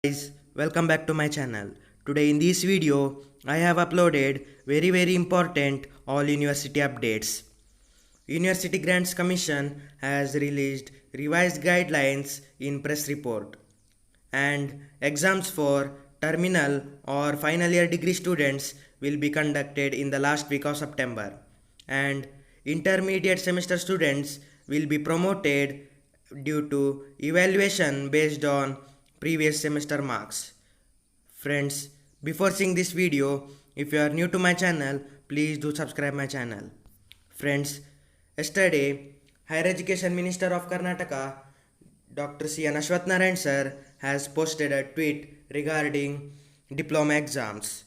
Guys, welcome back to my channel. Today in this video I have uploaded very important all university updates. University Grants Commission has released revised guidelines in press report, and exams for terminal or final year degree students will be conducted in the last week of September, and intermediate semester students will be promoted due to evaluation based on previous semester marks. Friends, before seeing this video, if you are new to my channel, please do subscribe my channel. Friends, yesterday, Higher Education Minister of Karnataka, Dr. C. N. Ashwath Narayan sir, has posted a tweet regarding diploma exams.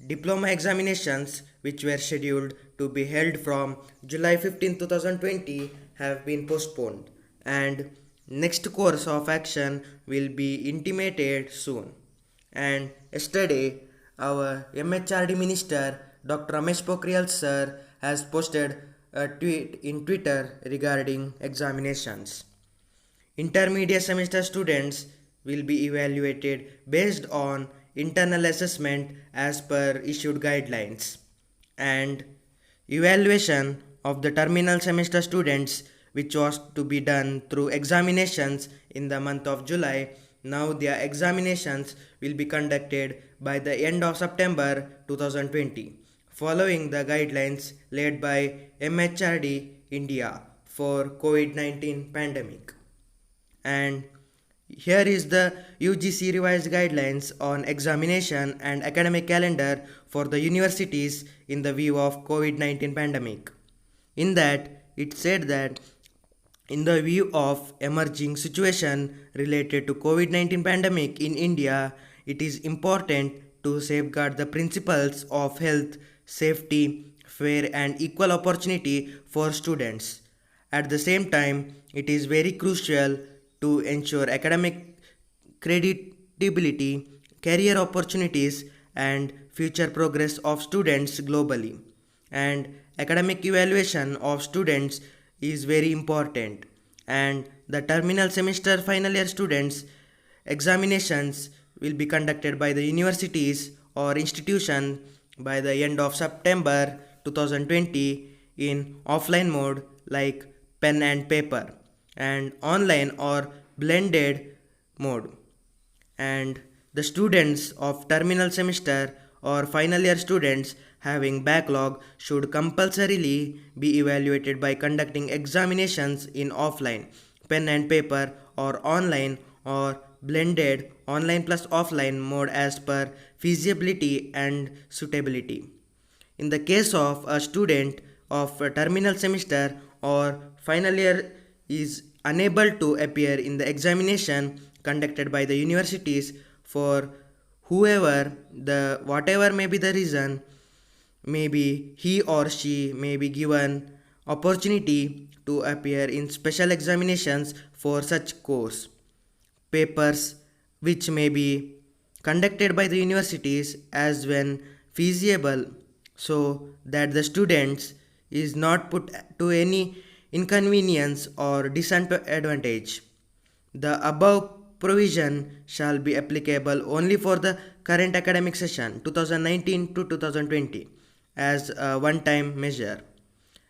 Diploma examinations, which were scheduled to be held from July 15, 2020, have been postponed, and next course of action will be intimated soon. And yesterday, our MHRD Minister, Dr. Ramesh Pokhriyal sir, has posted a tweet in Twitter regarding examinations. Intermediate semester students will be evaluated based on internal assessment as per issued guidelines, and evaluation of the terminal semester students, which was to be done through examinations in the month of July, now their examinations will be conducted by the end of September 2020, following the guidelines laid by MHRD India for COVID-19 pandemic. And here is the UGC revised guidelines on examination and academic calendar for the universities in the view of COVID-19 pandemic. In that, it said that in the view of emerging situation related to COVID-19 pandemic in India, it is important to safeguard the principles of health, safety, fair and equal opportunity for students. At the same time, it is very crucial to ensure academic credibility, career opportunities and future progress of students globally. And academic evaluation of students is very important, and the terminal semester final year students examinations will be conducted by the universities or institution by the end of September 2020 in offline mode like pen and paper, and online or blended mode. And the students of terminal semester or final year students having backlog should compulsorily be evaluated by conducting examinations in offline, pen and paper or online or blended online plus offline mode as per feasibility and suitability. In the case of a student of a terminal semester or final year is unable to appear in the examination conducted by the universities for whatever may be the reason, maybe he or she may be given opportunity to appear in special examinations for such course papers, which may be conducted by the universities as when feasible, so that the students is not put to any inconvenience or disadvantage. The above provision shall be applicable only for the current academic session 2019 to 2020 as a one-time measure,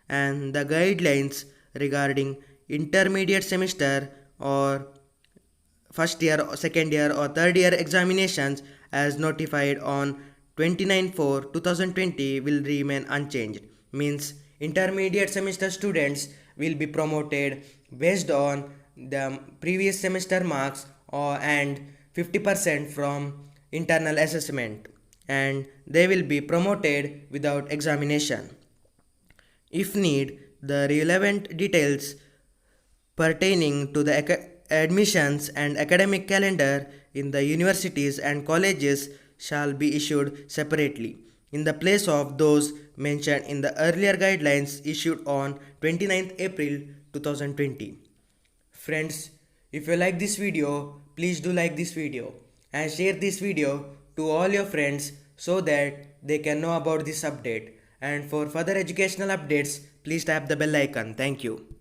and the guidelines regarding intermediate semester or first year, second year or third year examinations as notified on 29/4/2020 will remain unchanged. Means intermediate semester students will be promoted based on the previous semester marks and 50% from internal assessment, and they will be promoted without examination. If need, the relevant details pertaining to the admissions and academic calendar in the universities and colleges shall be issued separately in the place of those mentioned in the earlier guidelines issued on 29th April 2020. Friends, if you like this video, please do like this video and share this video to all your friends so that they can know about this update. And for further educational updates, please tap the bell icon. Thank you.